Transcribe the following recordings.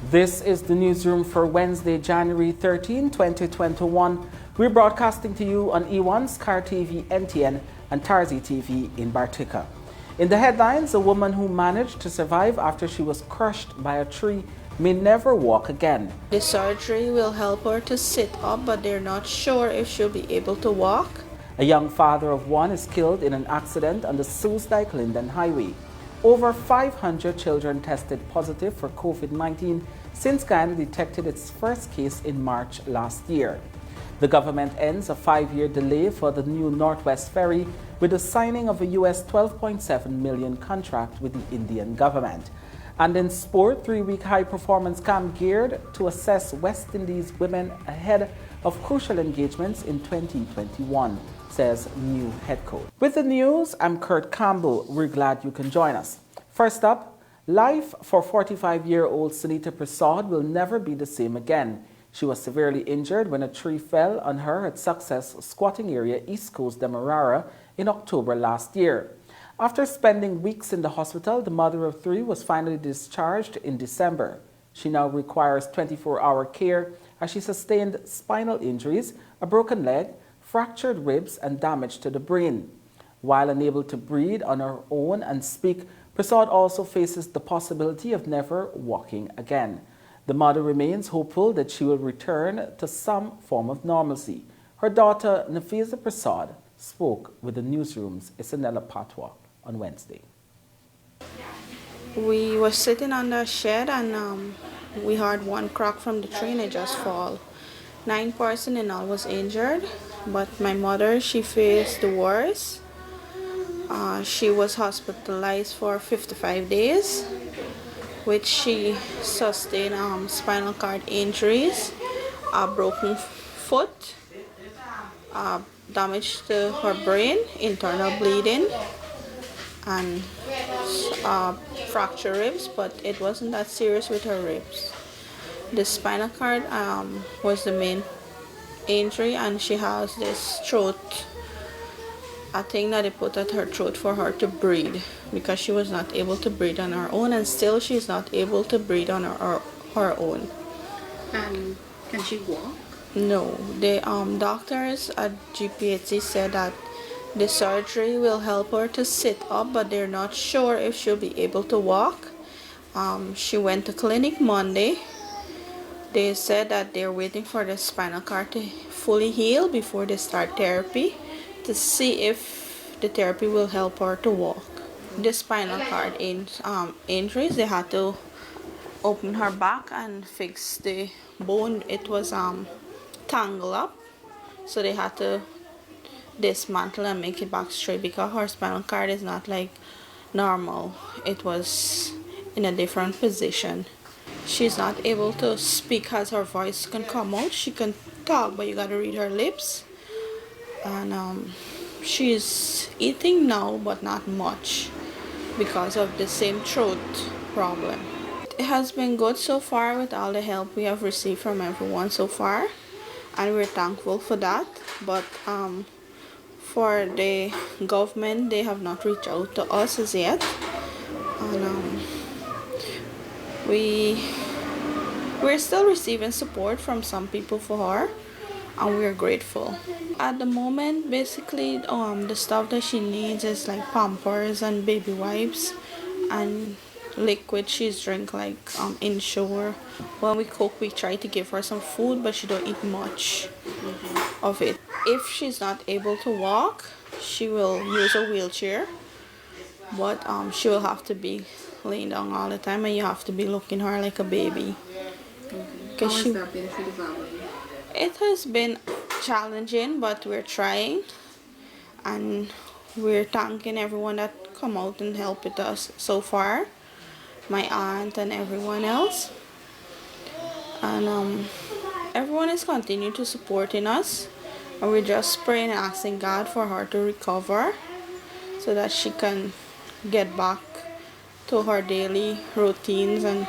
This is the newsroom for Wednesday, January 13, 2021. We're broadcasting to you on E1, Scar TV, NTN, and Tarzi TV in Bartica. In the headlines, a woman who managed to survive after she was crushed by a tree may never walk again. The surgery will help her to sit up, but they're not sure if she'll be able to walk. A young father of one is killed in an accident on the Soos-Dijk-Linden Highway. Over 500 children tested positive for COVID-19 since Guyana detected its first case in March last year. The government ends a 5-year delay for the new Northwest Ferry with the signing of a US $12.7 million contract with the Indian government. And in sport, 3-week high-performance camp geared to assess West Indies women ahead of crucial engagements in 2021, says new head coach. With the news, I'm Kurt Campbell. We're glad you can join us. First up, life for 45-year-old Sunita Prasad will never be the same again. She was severely injured when a tree fell on her at Success squatting area East Coast Demerara in October last year. After spending weeks in the hospital, the mother of 3 was finally discharged in December. She now requires 24-hour care as she sustained spinal injuries, a broken leg, fractured ribs, and damage to the brain. While unable to breathe on her own and speak, Prasad also faces the possibility of never walking again. The mother remains hopeful that she will return to some form of normalcy. Her daughter, Nafisa Prasad, spoke with the newsroom's Isanella Patwa on Wednesday. We were sitting under a shed and we heard one crack from the tree and it just fall. 9 persons in all was injured, but my mother, she faced the worst. She was hospitalized for 55 days, which she sustained spinal cord injuries, a broken foot, damage to her brain, internal bleeding, and fractured ribs, but it wasn't that serious with her ribs. The spinal cord was the main injury, and she has this throat, a thing that they put at her throat for her to breathe, because she was not able to breathe on her own, and still she's not able to breathe on her own. And can she walk? No, the doctors at GPHC said that the surgery will help her to sit up, but they're not sure if she'll be able to walk. She went to clinic Monday. They said that they're waiting for the spinal cord to fully heal before they start therapy to see if the therapy will help her to walk. The spinal cord injuries, they had to open her back and fix the bone. It was tangled up, so they had to dismantle and make it back straight because her spinal cord is not like normal. It was in a different position. She's not able to speak as her voice can come out. She can talk, but you got to read her lips. And she's eating now, but not much because of the same throat problem. It has been good so far with all the help we have received from everyone so far, and we're thankful for that. But for the government, they have not reached out to us as yet, and we're still receiving support from some people for her, and we're grateful. At the moment, basically, the stuff that she needs is like Pampers and baby wipes and liquid she's drink, like Ensure. When we cook, we try to give her some food, but she don't eat much of it. If she's not able to walk, she will use a wheelchair, but she will have to be laying down all the time, and you have to be looking at her like a baby. How has that been for the family? It has been challenging, but we're trying, and we're thanking everyone that come out and help with us so far, my aunt and everyone else, and everyone is continuing to supporting us, and we're just praying and asking God for her to recover so that she can get back to her daily routines. And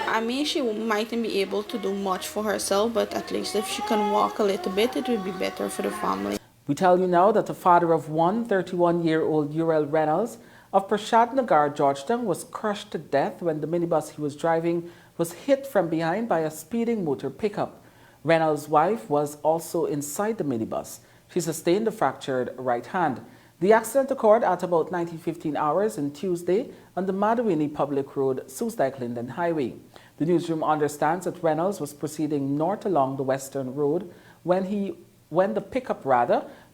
I mean, she mightn't be able to do much for herself, but at least if she can walk a little bit, it would be better for the family. We tell you now that the father of one, 31-year-old Uriel Reynolds of Prashad Nagar, Georgetown, was crushed to death when the minibus he was driving was hit from behind by a speeding motor pickup. Reynolds' wife was also inside the minibus. She sustained a fractured right hand. The accident occurred at about 19:15 hours on Tuesday on the Madawini Public Road, Soosdijk-Linden Highway. The newsroom understands that Reynolds was proceeding north along the western road when the pickup,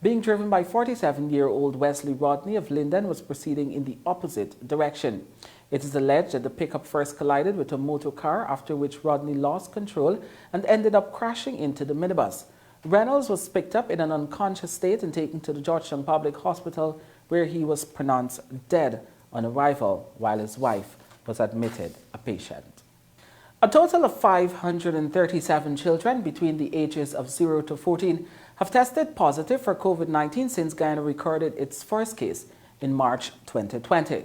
being driven by 47-year-old Wesley Rodney of Linden, was proceeding in the opposite direction. It is alleged that the pickup first collided with a motor car, after which Rodney lost control and ended up crashing into the minibus. Reynolds was picked up in an unconscious state and taken to the Georgetown Public Hospital, where he was pronounced dead on arrival, while his wife was admitted a patient. A total of 537 children between the ages of 0 to 14 have tested positive for COVID-19 since Guyana recorded its first case in March 2020.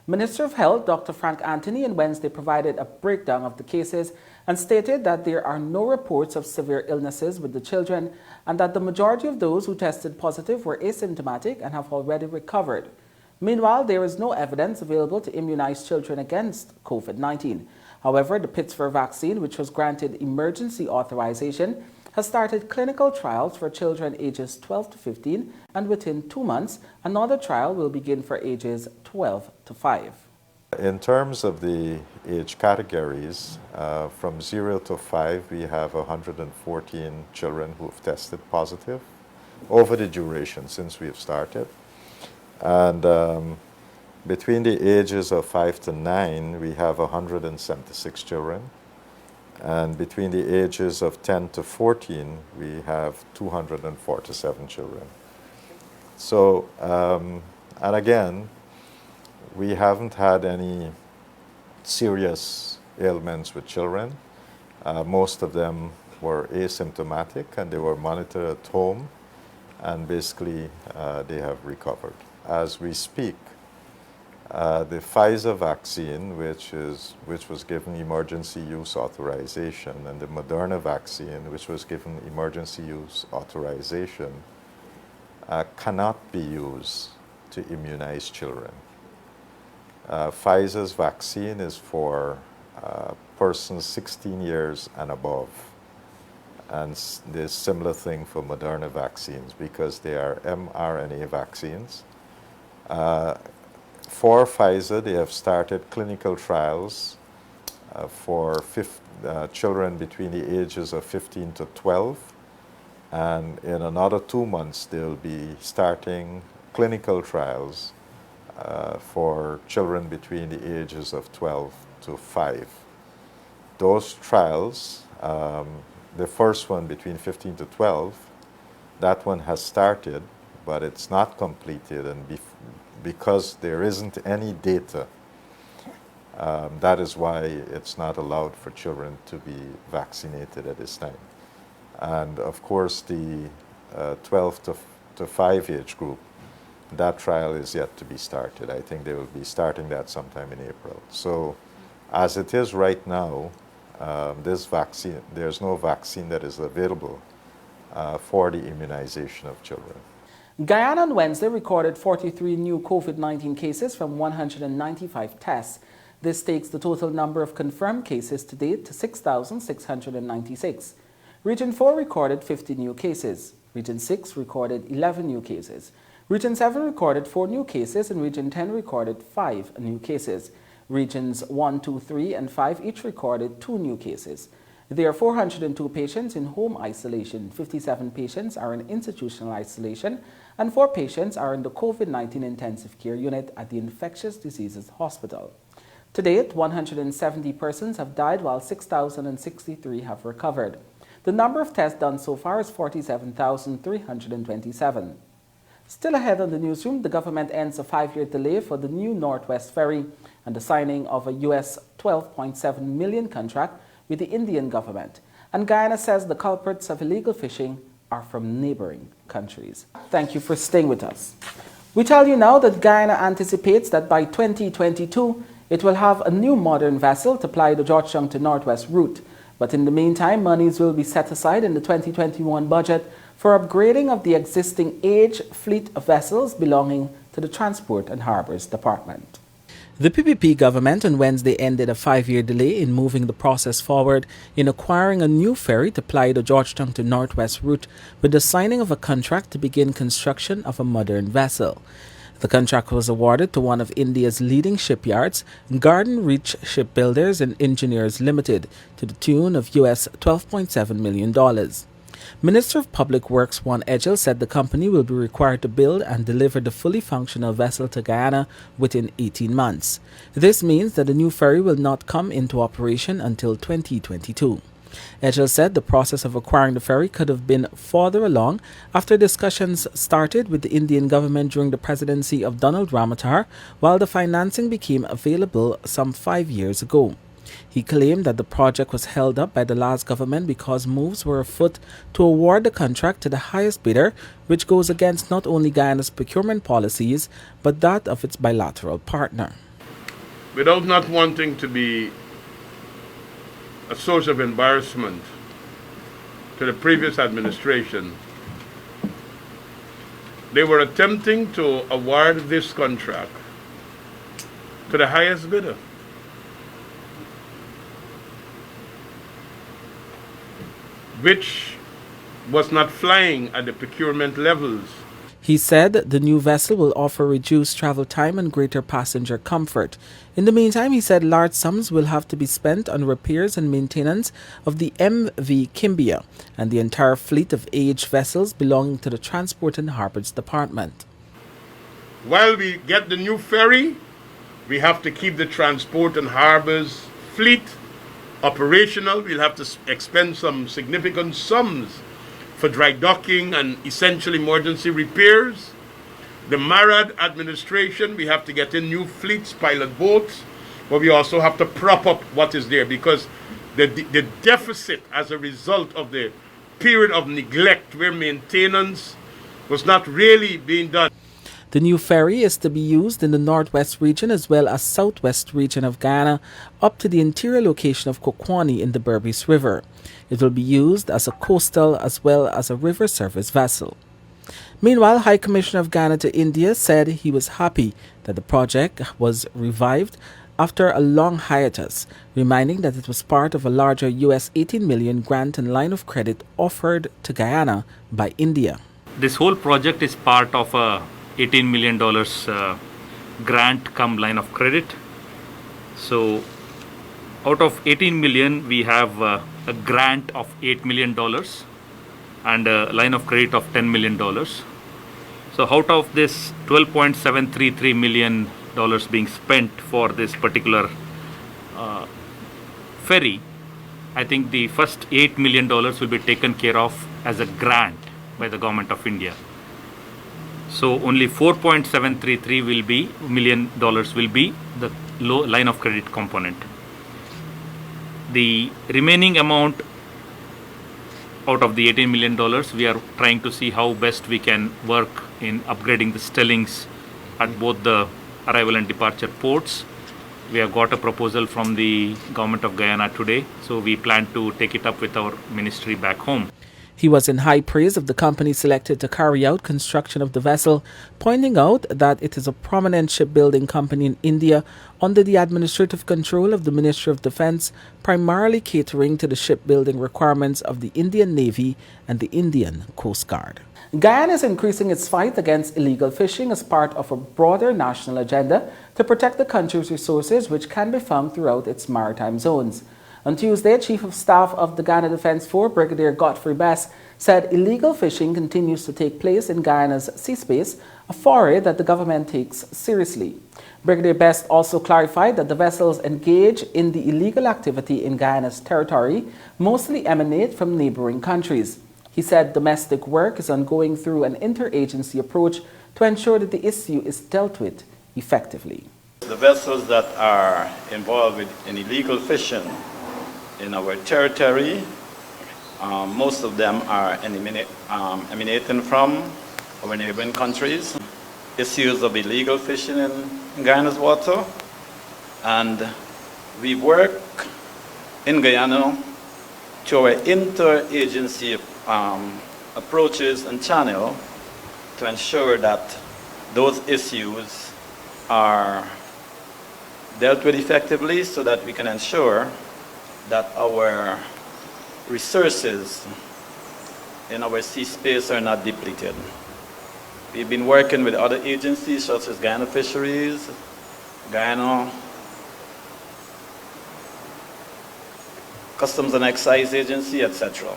Minister of Health Dr. Frank Anthony on Wednesday provided a breakdown of the cases and stated that there are no reports of severe illnesses with the children and that the majority of those who tested positive were asymptomatic and have already recovered. Meanwhile, there is no evidence available to immunize children against COVID-19. However, the Pittsburgh vaccine, which was granted emergency authorization, has started clinical trials for children ages 12 to 15, and within 2 months, another trial will begin for ages 12 to 5. In terms of the age categories, from 0 to 5, we have 114 children who have tested positive over the duration since we have started. And between the ages of 5 to 9, we have 176 children. And between the ages of 10 to 14, we have 247 children. So, and again, we haven't had any serious ailments with children. Most of them were asymptomatic and they were monitored at home, and basically they have recovered. As we speak, the Pfizer vaccine, which was given emergency use authorization, and the Moderna vaccine, which was given emergency use authorization, cannot be used to immunize children. Pfizer's vaccine is for persons 16 years and above. And there's similar thing for Moderna vaccines because they are mRNA vaccines. For Pfizer, they have started clinical trials for children between the ages of 15 to 12. And in another 2 months, they'll be starting clinical trials for children between the ages of 12 to 5. Those trials, the first one between 15 to 12, that one has started, but it's not completed, and because there isn't any data, that is why it's not allowed for children to be vaccinated at this time. And of course, the 12 to 5 age group, that trial is yet to be started. I think they will be starting that sometime in April. So as it is right now, this vaccine, there's no vaccine that is available for the immunization of children. Guyana on Wednesday recorded 43 new COVID-19 cases from 195 tests. This takes the total number of confirmed cases to date to 6,696. Region 4 recorded 50 new cases. Region 6 recorded 11 new cases. Region 7 recorded 4 new cases, and Region 10 recorded 5 new cases. Regions 1, 2, 3, and 5 each recorded 2 new cases. There are 402 patients in home isolation, 57 patients are in institutional isolation, and 4 patients are in the COVID-19 intensive care unit at the Infectious Diseases Hospital. To date, 170 persons have died while 6,063 have recovered. The number of tests done so far is 47,327. Still ahead on the newsroom, the government ends a 5-year delay for the new Northwest Ferry and the signing of a US $12.7 million contract with the Indian government. And Guyana says the culprits of illegal fishing are from neighboring countries. Thank you for staying with us. We tell you now that Guyana anticipates that by 2022, it will have a new modern vessel to ply the Georgetown to Northwest route. But in the meantime, monies will be set aside in the 2021 budget for upgrading of the existing age fleet of vessels belonging to the Transport and Harbors Department. The PPP government on Wednesday ended a 5-year delay in moving the process forward in acquiring a new ferry to ply the Georgetown to Northwest route with the signing of a contract to begin construction of a modern vessel. The contract was awarded to one of India's leading shipyards, Garden Reach Shipbuilders and Engineers Limited, to the tune of US $12.7 million. Minister of Public Works Juan Edgel said the company will be required to build and deliver the fully functional vessel to Guyana within 18 months. This means that the new ferry will not come into operation until 2022. Edgel said the process of acquiring the ferry could have been further along after discussions started with the Indian government during the presidency of Donald Ramotar, while the financing became available some 5 years ago. He claimed that the project was held up by the last government because moves were afoot to award the contract to the highest bidder, which goes against not only Guyana's procurement policies, but that of its bilateral partner. Without not wanting to be a source of embarrassment to the previous administration, they were attempting to award this contract to the highest bidder. Which was not flying at the procurement levels. He said the new vessel will offer reduced travel time and greater passenger comfort. In the meantime, he said large sums will have to be spent on repairs and maintenance of the MV Kimbia and the entire fleet of aged vessels belonging to the Transport and Harbors Department. While we get the new ferry, we have to keep the Transport and Harbors fleet operational. We'll have to expend some significant sums for dry docking and essential emergency repairs. The MARAD administration, we have to get in new fleets, pilot boats, but we also have to prop up what is there because the deficit as a result of the period of neglect where maintenance was not really being done. The new ferry is to be used in the northwest region as well as southwest region of Guyana up to the interior location of Kokwani in the Berbice River. It will be used as a coastal as well as a river service vessel. Meanwhile, High Commissioner of Guyana to India said he was happy that the project was revived after a long hiatus, reminding that it was part of a larger US $18 million grant and line of credit offered to Guyana by India. This whole project is part of a $18 million grant come line of credit. So out of 18 million, we have a grant of $8 million and a line of credit of $10 million. So out of this $12.733 million being spent for this particular ferry, I think the first $8 million will be taken care of as a grant by the Government of India. So only $4.733 million will be the low line of credit component. The remaining amount out of the $18 million, we are trying to see how best we can work in upgrading the stellings at both the arrival and departure ports. We have got a proposal from the Government of Guyana today, so we plan to take it up with our ministry back home. He was in high praise of the company selected to carry out construction of the vessel, pointing out that it is a prominent shipbuilding company in India under the administrative control of the Ministry of Defense, primarily catering to the shipbuilding requirements of the Indian Navy and the Indian Coast Guard. Guyana is increasing its fight against illegal fishing as part of a broader national agenda to protect the country's resources, which can be found throughout its maritime zones. On Tuesday, Chief of Staff of the Guyana Defense Force, Brigadier Godfrey said illegal fishing continues to take place in Guyana's sea space, a foray that the government takes seriously. Brigadier Best also clarified that the vessels engaged in the illegal activity in Guyana's territory mostly emanate from neighboring countries. He said domestic work is ongoing through an interagency approach to ensure that the issue is dealt with effectively. The vessels that are involved in illegal fishing in our territory, most of them are emanating from our neighboring countries. Issues of illegal fishing in Guyana's water, and we work in Guyana to our interagency approaches and channel to ensure that those issues are dealt with effectively so that we can ensure that our resources in our sea space are not depleted. We've been working with other agencies such as Guyana Fisheries, Guyana Customs and Excise Agency, etc.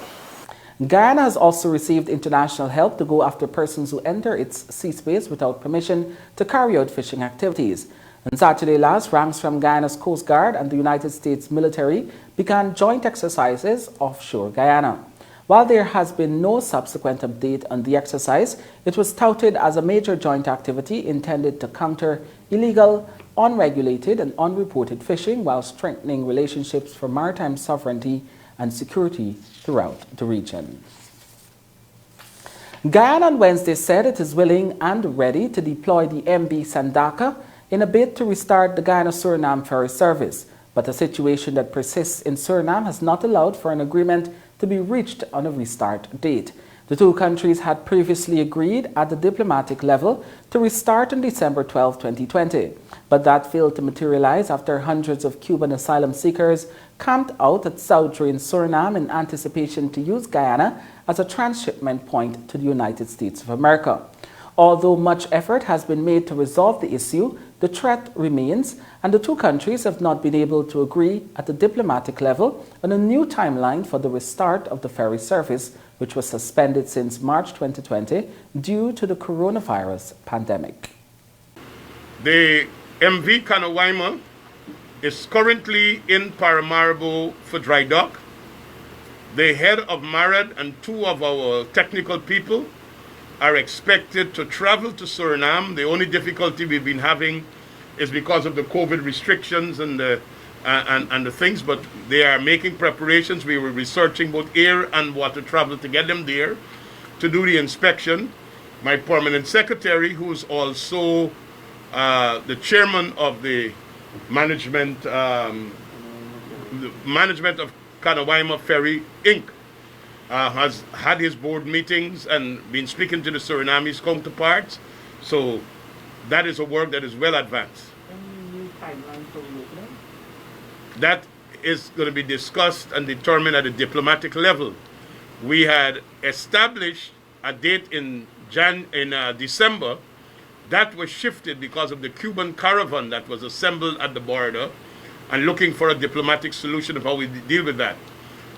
Guyana has also received international help to go after persons who enter its sea space without permission to carry out fishing activities. On Saturday last, ranks from Guyana's Coast Guard and the United States military began joint exercises offshore Guyana. While there has been no subsequent update on the exercise, it was touted as a major joint activity intended to counter illegal, unregulated and unreported fishing while strengthening relationships for maritime sovereignty and security throughout the region. Guyana on Wednesday said it is willing and ready to deploy the MV Sandaka in a bid to restart the Guyana-Suriname ferry service, but a situation that persists in Suriname has not allowed for an agreement to be reached on a restart date. The two countries had previously agreed at the diplomatic level to restart on December 12, 2020, but that failed to materialize after hundreds of Cuban asylum seekers camped out at Sabotage in Suriname in anticipation to use Guyana as a transshipment point to the United States of America. Although much effort has been made to resolve the issue, the threat remains, and the two countries have not been able to agree at the diplomatic level on a new timeline for the restart of the ferry service, which was suspended since March 2020 due to the coronavirus pandemic. The MV Kanawaima is currently in Paramaribo for dry dock. The head of MARAD and two of our technical people are expected to travel to Suriname. The only difficulty we've been having is because of the COVID restrictions and the things, but they are making preparations. We were researching both air and water travel to get them there to do the inspection. My permanent secretary, who is also the chairman of the management of Kanawaima Ferry Inc., has had his board meetings and been speaking to the Surinamese counterparts. So that is a work that is well advanced. Any new timeline for reopening? That is going to be discussed and determined at a diplomatic level. We had established a date in December. That was shifted because of the Cuban caravan that was assembled at the border and looking for a diplomatic solution of how we deal with that.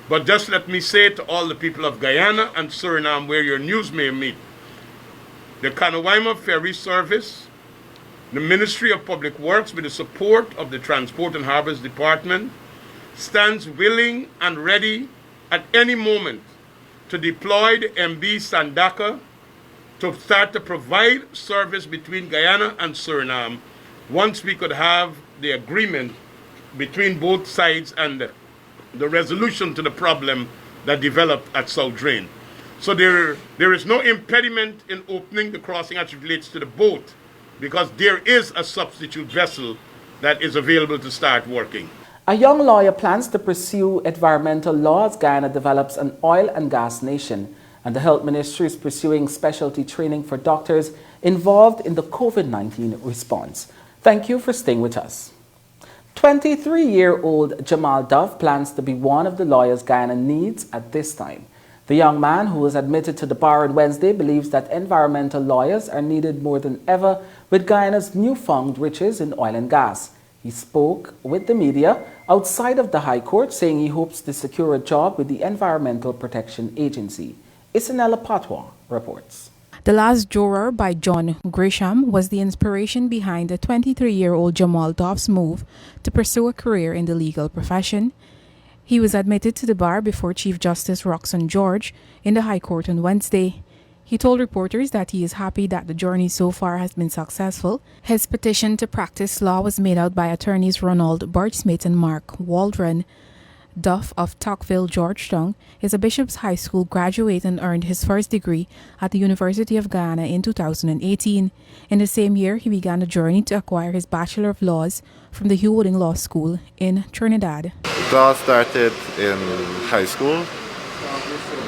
But just let me say to all the people of Guyana and Suriname, where your news may meet, the Kanawaima Ferry Service, the Ministry of Public Works, with the support of the Transport and Harbors Department, stands willing and ready at any moment to deploy the MV Sandaka to start to provide service between Guyana and Suriname once we could have the agreement between both sides and the resolution to the problem that developed at South Drain. So there is no impediment in opening the crossing as it relates to the boat, because there is a substitute vessel that is available to start working. A young lawyer plans to pursue environmental law as Guyana develops an oil and gas nation, and the Health Ministry is pursuing specialty training for doctors involved in the COVID-19 response. Thank you for staying with us. 23-year-old Jamal Gov't plans to be one of the lawyers Guyana needs at this time. The young man, who was admitted to the bar on Wednesday, believes that environmental lawyers are needed more than ever with Guyana's newfound riches in oil and gas. He spoke with the media outside of the High Court, saying he hopes to secure a job with the Environmental Protection Agency. Isanella Patwa reports. The Last Juror by John Grisham was the inspiration behind the 23-year-old Jamal Govt's move to pursue a career in the legal profession. He was admitted to the bar before Chief Justice Roxanne George in the High Court on Wednesday. He told reporters that he is happy that the journey so far has been successful. His petition to practice law was made out by attorneys Ronald Birch-Smith and Mark Waldron. Duff of Tocqueville, Georgetown, is a Bishop's High School graduate and earned his first degree at the University of Guyana in 2018. In the same year, he began a journey to acquire his Bachelor of Laws from the Hugh Wooding Law School in Trinidad. It all started in high school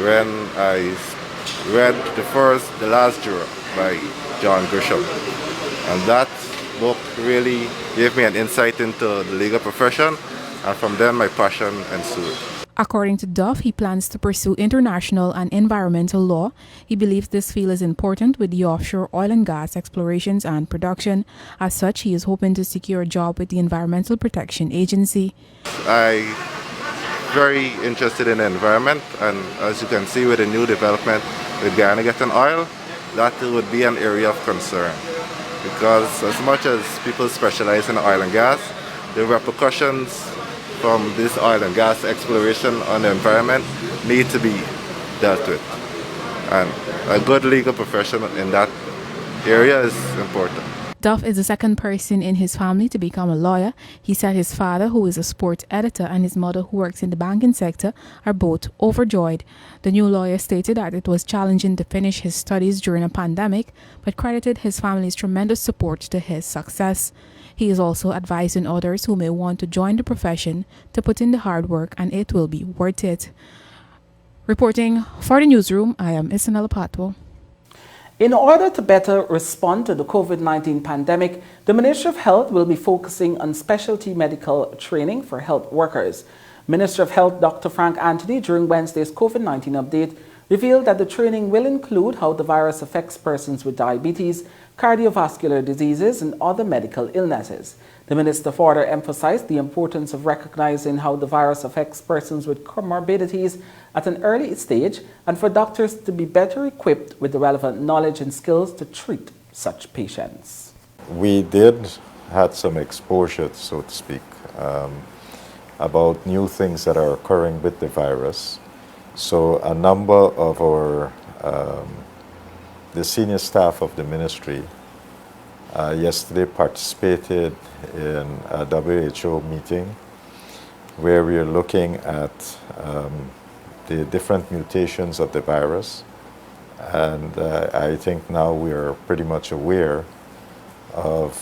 when I read The Last Juror by John Grisham, and that book really gave me an insight into the legal profession, and from then my passion ensued. According to Duff, he plans to pursue international and environmental law. He believes this field is important with the offshore oil and gas explorations and production. As such, he is hoping to secure a job with the Environmental Protection Agency. I'm very interested in the environment, and as you can see with the new development with Guyana getting oil, that would be an area of concern. Because as much as people specialize in oil and gas, the repercussions from this oil and gas exploration on the environment need to be dealt with. And a good legal profession in that area is important. Duff is the second person in his family to become a lawyer. He said his father, who is a sports editor, and his mother, who works in the banking sector, are both overjoyed. The new lawyer stated that it was challenging to finish his studies during a pandemic, but credited his family's tremendous support to his success. He is also advising others who may want to join the profession to put in the hard work, and it will be worth it. Reporting for the newsroom, I am Isanella Patwo. In order to better respond to the COVID-19 pandemic, the Ministry of Health will be focusing on specialty medical training for health workers. Minister of Health Dr. Frank Anthony, during Wednesday's COVID-19 update, revealed that the training will include how the virus affects persons with diabetes, cardiovascular diseases, and other medical illnesses. The minister further emphasized the importance of recognizing how the virus affects persons with comorbidities at an early stage, and for doctors to be better equipped with the relevant knowledge and skills to treat such patients. We did had some exposure, so to speak, about new things that are occurring with the virus. So a number of our the senior staff of the ministry yesterday participated in a WHO meeting where we are looking at the different mutations of the virus, and I think now we are pretty much aware of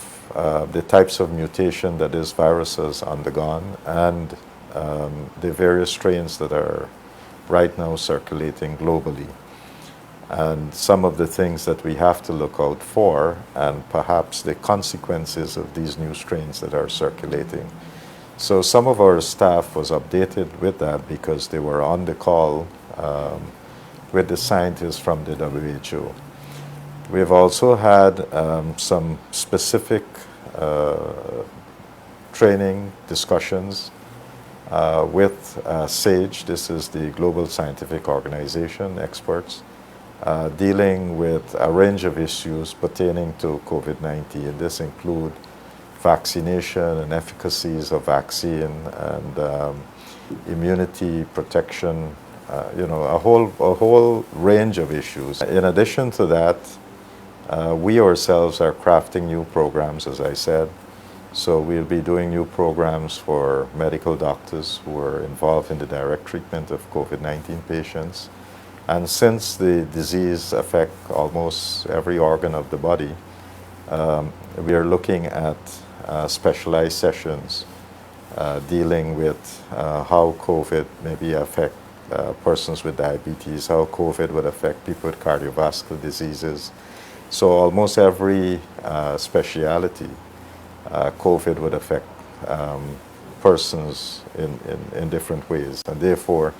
the types of mutation that this virus has undergone and the various strains that are right now circulating globally, and some of the things that we have to look out for, and perhaps the consequences of these new strains that are circulating. So some of our staff was updated with that because they were on the call with the scientists from the WHO. We've also had some specific training discussions with SAGE, this is the Global Scientific Organization, experts, dealing with a range of issues pertaining to COVID-19. This include vaccination and efficacies of vaccine and immunity protection, a whole range of issues. In addition to that, we ourselves are crafting new programs, as I said. So we'll be doing new programs for medical doctors who are involved in the direct treatment of COVID-19 patients. And since the disease affects almost every organ of the body, we are looking at specialized sessions dealing with how COVID maybe affect persons with diabetes, how COVID would affect people with cardiovascular diseases. So almost every speciality, COVID would affect persons in different ways, and therefore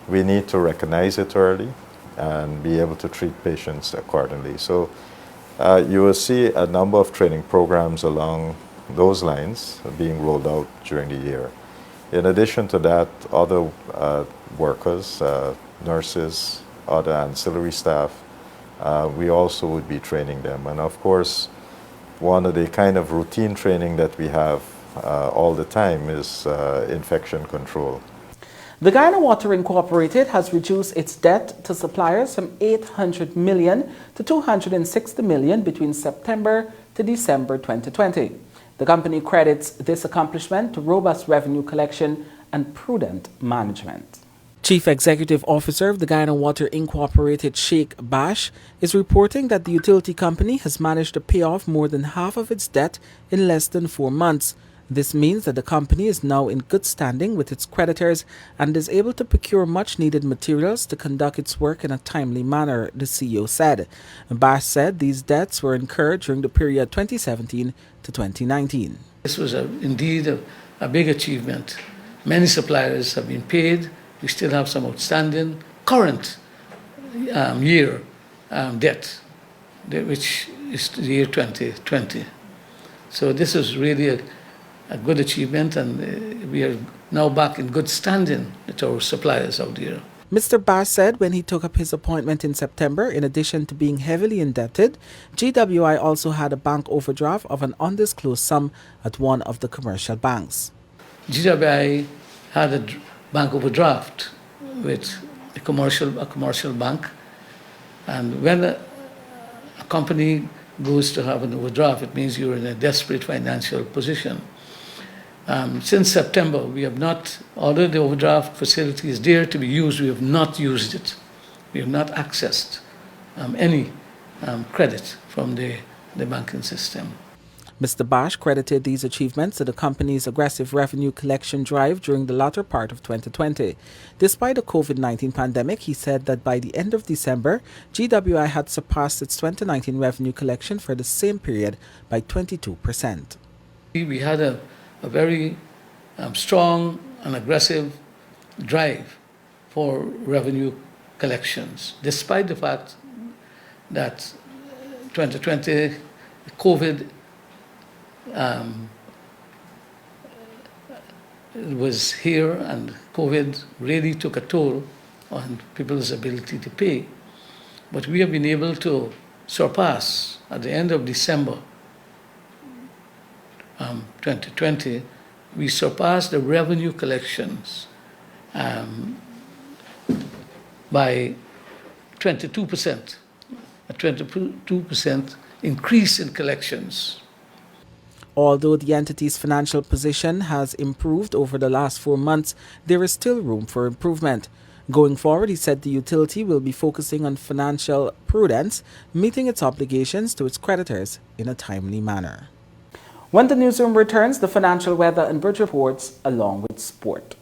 we need to recognize it early and be able to treat patients accordingly. So you will see a number of training programs along those lines being rolled out during the year. In addition to that, other workers, nurses, other ancillary staff, we also would be training them. And of course, one of the kind of routine training that we have all the time is infection control. The Guyana Water Incorporated has reduced its debt to suppliers from $800 million to $260 million between September to December 2020. The company credits this accomplishment to robust revenue collection and prudent management. Chief Executive Officer of the Guyana Water Incorporated, Sheikh Bash, is reporting that the utility company has managed to pay off more than half of its debt in less than 4 months. This means that the company is now in good standing with its creditors and is able to procure much needed materials to conduct its work in a timely manner, the CEO said. Bash said these debts were incurred during the period 2017 to 2019. This was indeed a big achievement. Many suppliers have been paid. We still have some outstanding current year debt, which is the year 2020. So this is really a good achievement, and we are now back in good standing with our suppliers out there. Mr. Bash said when he took up his appointment in September, in addition to being heavily indebted, GWI also had a bank overdraft of an undisclosed sum at one of the commercial banks. GWI had a bank overdraft with a commercial bank, and when a company goes to have an overdraft, it means you're in a desperate financial position. Since September, we have not, although the overdraft facility is there to be used, we have not used it. We have not accessed any credit from the banking system. Mr. Bash credited these achievements to the company's aggressive revenue collection drive during the latter part of 2020. Despite the COVID-19 pandemic, he said that by the end of December, GWI had surpassed its 2019 revenue collection for the same period by 22%. We had a very strong and aggressive drive for revenue collections, despite the fact that 2020 COVID was here, and COVID really took a toll on people's ability to pay. But we have been able to surpass, at the end of December 2020, we surpassed the revenue collections by 22%, a 22% increase in collections. Although the entity's financial position has improved over the last 4 months, there is still room for improvement. Going forward, he said the utility will be focusing on financial prudence, meeting its obligations to its creditors in a timely manner. When the newsroom returns, the financial weather and bridge reports along with sport.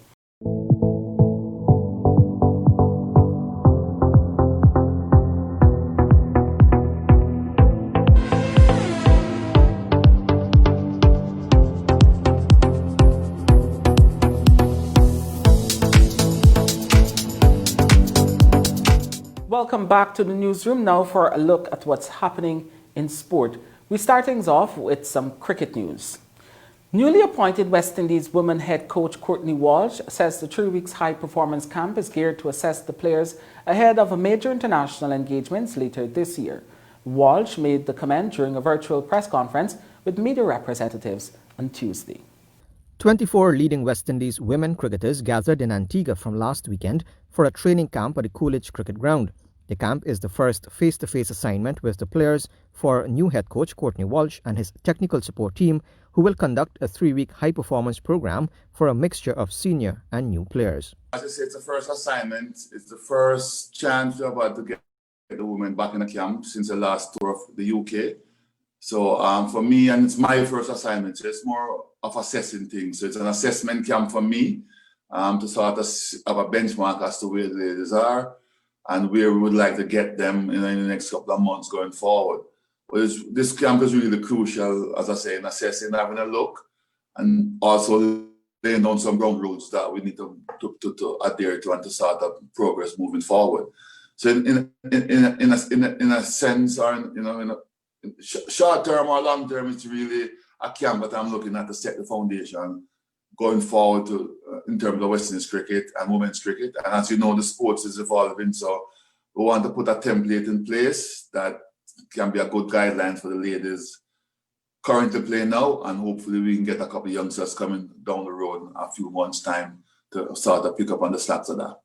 Welcome back to the newsroom. Now for a look at what's happening in sport. We start things off with some cricket news. Newly appointed West Indies women head coach Courtney Walsh says the 3 weeks high performance camp is geared to assess the players ahead of a major international engagements later this year. Walsh made the comment during a virtual press conference with media representatives on Tuesday. 24 leading West Indies women cricketers gathered in Antigua from last weekend for a training camp at the Coolidge Cricket Ground. The camp is the first face-to-face assignment with the players for new head coach Courtney Walsh and his technical support team, who will conduct a 3-week high-performance program for a mixture of senior and new players. As I say, it's the first assignment. It's the first chance we've had to get the women back in the camp since the last tour of the UK. So for me, and it's my first assignment, so it's more of assessing things. So it's an assessment camp for me to sort of have a benchmark as to where the ladies are and where we would like to get them in the next couple of months going forward. But this camp is really crucial, as I say, in assessing, having a look, and also laying down some ground rules that we need to adhere to and to start up progress moving forward. So in a sense, or in a short term or long term, it's really a camp that I'm looking at to set the foundation going forward to in terms of West Indies cricket and women's cricket. And as you know, the sports is evolving, so we want to put a template in place that can be a good guideline for the ladies currently playing now, and hopefully we can get a couple of youngsters coming down the road in a few months' time to start to pick up on the slack of that.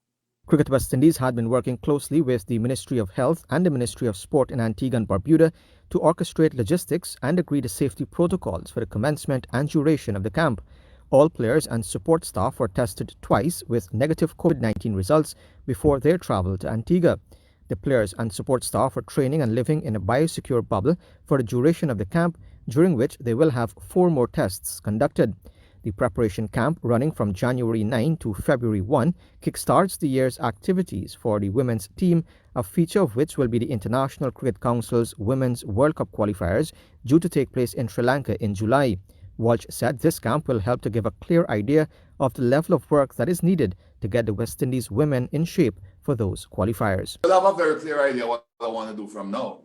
Cricket West Indies had been working closely with the Ministry of Health and the Ministry of Sport in Antigua and Barbuda to orchestrate logistics and agree the safety protocols for the commencement and duration of the camp. All players and support staff were tested twice with negative COVID-19 results before their travel to Antigua. The players and support staff are training and living in a biosecure bubble for the duration of the camp, during which they will have 4 more tests conducted. The preparation camp, running from January 9 to February 1, kickstarts the year's activities for the women's team, a feature of which will be the International Cricket Council's Women's World Cup qualifiers due to take place in Sri Lanka in July. Walsh said this camp will help to give a clear idea of the level of work that is needed to get the West Indies women in shape for those qualifiers. I have a very clear idea what I want to do from now.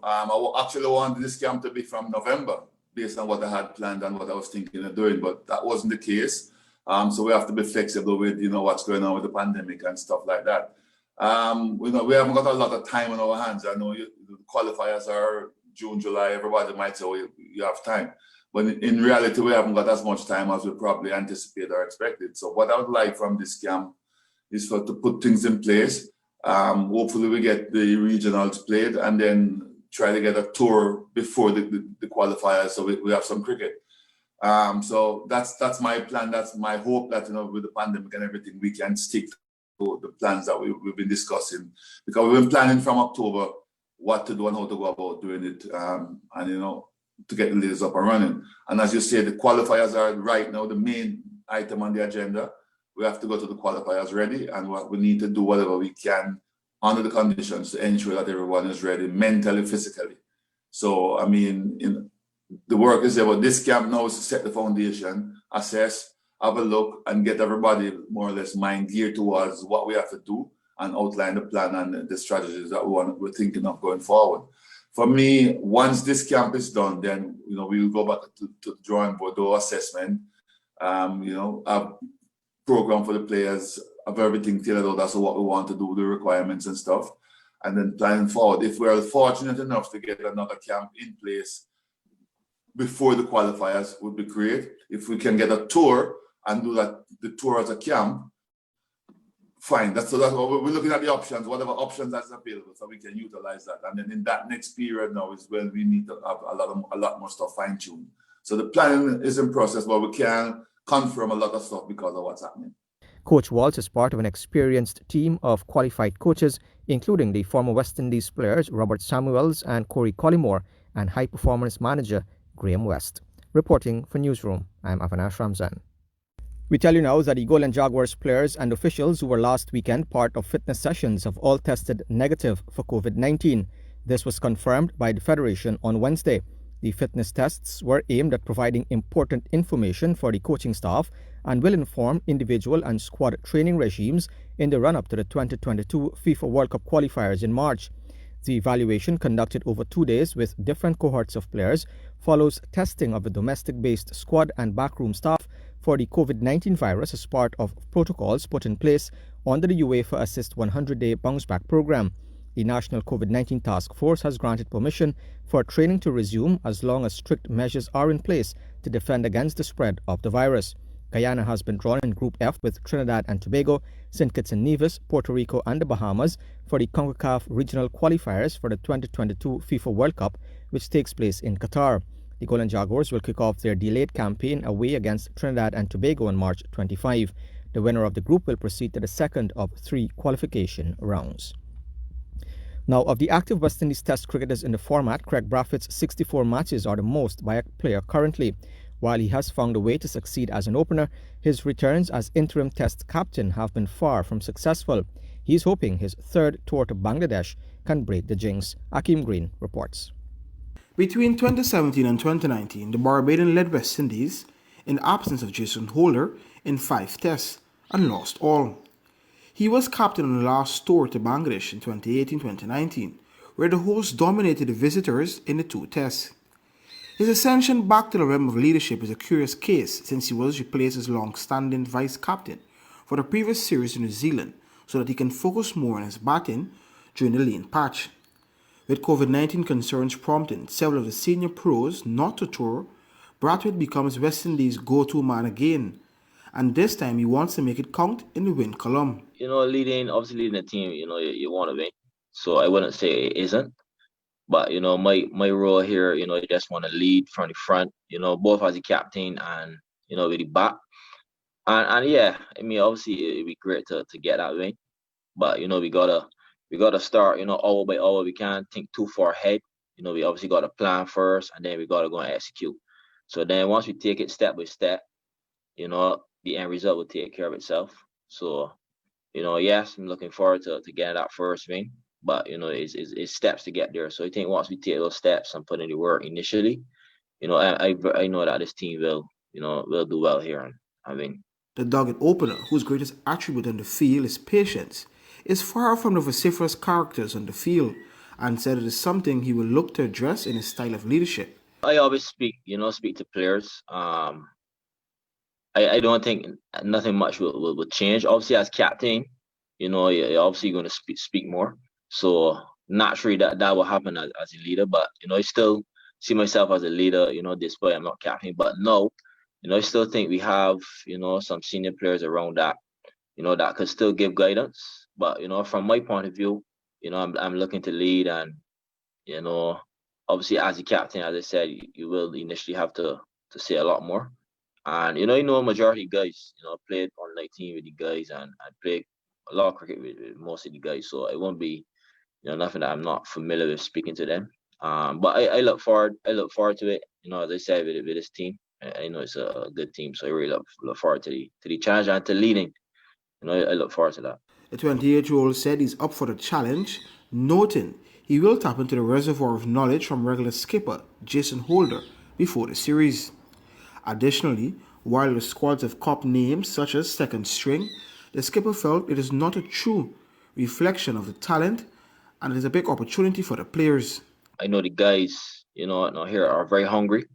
I actually wanted this camp to be from November, based on what I had planned and what I was thinking of doing, but that wasn't the case. So we have to be flexible with, what's going on with the pandemic and stuff like that. We haven't got a lot of time on our hands. I know the qualifiers are June, July. Everybody might say, oh, you have time. But in reality, we haven't got as much time as we probably anticipate or expected. So what I would like from this camp is to put things in place. Hopefully we get the regionals played and then try to get a tour before the qualifiers, so we have some cricket. So that's my plan. That's my hope that, with the pandemic and everything, we can stick to the plans that we've been discussing, because we've been planning from October what to do and how to go about doing it, and to get the ladies up and running. And as you say, the qualifiers are right now the main item on the agenda. We have to go to the qualifiers ready, and we need to do whatever we can under the conditions to ensure that everyone is ready mentally, physically. So, the work is there, but this camp now is to set the foundation, assess, have a look, and get everybody more or less mind geared towards what we have to do and outline the plan and the strategies that we're thinking of going forward. For me, once this camp is done, then, we will go back to the drawing board, do assessment, a program for the players, of everything tailored out as to what we want to do, the requirements and stuff, and then planning forward. If we're fortunate enough to get another camp in place before the qualifiers, would be great. If we can get a tour and do the tour as a camp, fine. That's what we're looking at, the options, whatever options that's available, so we can utilize that. And then in that next period now is when we need to have a lot more stuff fine-tuned. So the planning is in process, but we can confirm a lot of stuff because of what's happening. Coach Walsh is part of an experienced team of qualified coaches, including the former West Indies players Robert Samuels and Corey Collymore, and high performance manager Graham West. Reporting for Newsroom, I'm Avinash Ramzan. We tell you now that the Golan Jaguars players and officials who were last weekend part of fitness sessions have all tested negative for COVID-19. This was confirmed by the Federation on Wednesday. The fitness tests were aimed at providing important information for the coaching staff and will inform individual and squad training regimes in the run-up to the 2022 FIFA World Cup qualifiers in March. The evaluation, conducted over 2 days with different cohorts of players, follows testing of the domestic-based squad and backroom staff for the COVID-19 virus as part of protocols put in place under the UEFA Assist 100-day bounce-back program. The National COVID-19 Task Force has granted permission for training to resume as long as strict measures are in place to defend against the spread of the virus. Guyana has been drawn in Group F with Trinidad and Tobago, St. Kitts and Nevis, Puerto Rico and the Bahamas for the CONCACAF regional qualifiers for the 2022 FIFA World Cup, which takes place in Qatar. The Golan Jaguars will kick off their delayed campaign away against Trinidad and Tobago on March 25. The winner of the group will proceed to the second of 3 qualification rounds. Now, of the active West Indies Test cricketers in the format, Craig Brathwaite's 64 matches are the most by a player currently. While he has found a way to succeed as an opener, his returns as interim Test captain have been far from successful. He's hoping his third tour to Bangladesh can break the jinx. Akeem Green reports. Between 2017 and 2019, the Barbadian led West Indies, in the absence of Jason Holder, in 5 tests and lost all. He was captain on the last tour to Bangladesh in 2018-2019, where the hosts dominated the visitors in the 2 tests. His ascension back to the realm of leadership is a curious case, since he was replaced as long-standing vice-captain for the previous series in New Zealand, so that he can focus more on his batting during the lean patch. With COVID-19 concerns prompting several of the senior pros not to tour, Brathwaite becomes West Indies' go-to man again, and this time he wants to make it count in the win column. Leading the team, you want to win. So I wouldn't say it isn't. But, my role here, I just want to lead from the front, both as a captain and, with the back. And yeah, obviously it'd be great to get that win. But, we gotta start, hour by hour. We can't think too far ahead. we obviously got to plan first, and then we got to go and execute. So then once we take it step by step, the end result will take care of itself. So, yes, I'm looking forward to getting that first win, but it's steps to get there. So I think once we take those steps and put in the work initially, I know that this team will do well here. The dogged opener, whose greatest attribute on the field is patience, is far from the vociferous characters on the field, and said it is something he will look to address in his style of leadership. I always speak to players. I don't think nothing much will change. Obviously, as captain, you're obviously going to speak more. So naturally that will happen as a leader. But I still see myself as a leader. Despite I'm not captain. But no, I still think we have some senior players around that that could still give guidance. But from my point of view, I'm looking to lead, and obviously as a captain, as I said, you will initially have to say a lot more. And majority of guys, played on 19 with the guys, and I played a lot of cricket with most of the guys. So it won't be nothing that I'm not familiar with speaking to them. But I look forward to it. As I said, with this team, I know it's a good team, so I really look forward to the challenge and to leading. I look forward to that. The 28-year-old said he's up for the challenge, noting he will tap into the reservoir of knowledge from regular skipper Jason Holder before the series. Additionally, while the squads have copped names such as second string, the skipper felt it is not a true reflection of the talent, and it is a big opportunity for the players. I know the guys, here are very hungry,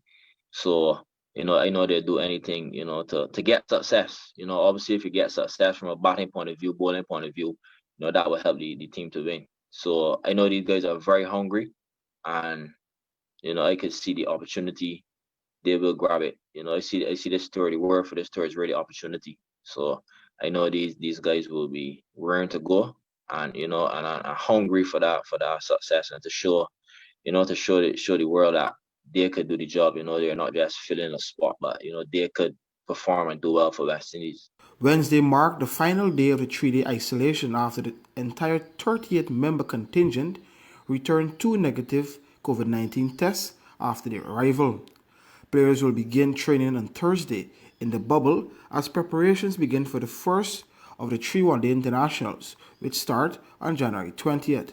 so I know they'll do anything, to get success. Obviously, if you get success from a batting point of view, bowling point of view, that will help the team to win. So I know these guys are very hungry, and I could see the opportunity. They will grab it. I see this story. The word for this story is really opportunity. So I know these guys will be raring to go, and and are hungry for that success, and to show the world that they could do the job. They're not just filling a spot, but they could perform and do well for West Indies. Wednesday marked the final day of the 3-day isolation after the entire 38-member contingent returned 2 negative COVID-19 tests after their arrival. Players will begin training on Thursday in the bubble as preparations begin for the first of the 3 one-day internationals, which start on January 20th.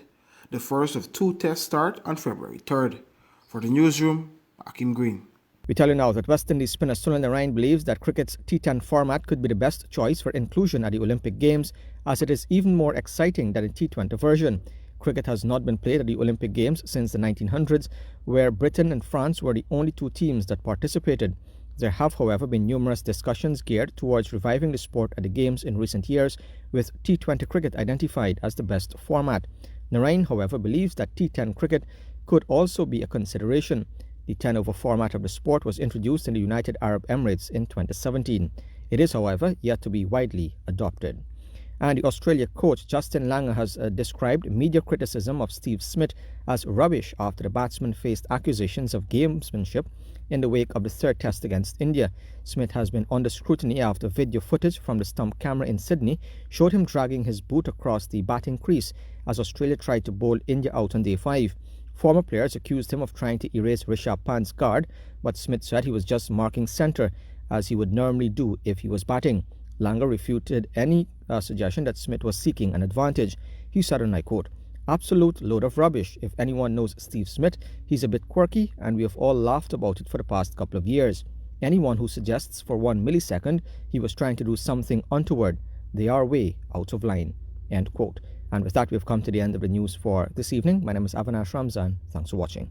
The first of 2 tests start on February 3rd. For the newsroom, Akim Green. We tell you now that West Indies spinner Sunil Narine believes that cricket's T10 format could be the best choice for inclusion at the Olympic Games, as it is even more exciting than the T20 version. Cricket has not been played at the Olympic Games since the 1900s, where Britain and France were the only 2 teams that participated. There have, however, been numerous discussions geared towards reviving the sport at the Games in recent years, with T20 cricket identified as the best format. Narine, however, believes that T10 cricket could also be a consideration. The 10-over format of the sport was introduced in the United Arab Emirates in 2017. It is, however, yet to be widely adopted. And the Australia coach Justin Langer has described media criticism of Steve Smith as rubbish after the batsman faced accusations of gamesmanship in the wake of the 3rd test against India. Smith has been under scrutiny after video footage from the stump camera in Sydney showed him dragging his boot across the batting crease as Australia tried to bowl India out on day 5. Former players accused him of trying to erase Rishabh Pant's guard, but Smith said he was just marking centre, as he would normally do if he was batting. Langer refuted any suggestion that Smith was seeking an advantage. He said, and I quote, "Absolute load of rubbish. If anyone knows Steve Smith, he's a bit quirky, and we have all laughed about it for the past couple of years. Anyone who suggests for 1 millisecond he was trying to do something untoward, they are way out of line." End quote. And with that, we've come to the end of the news for this evening. My name is Avinash Ramzan. Thanks for watching.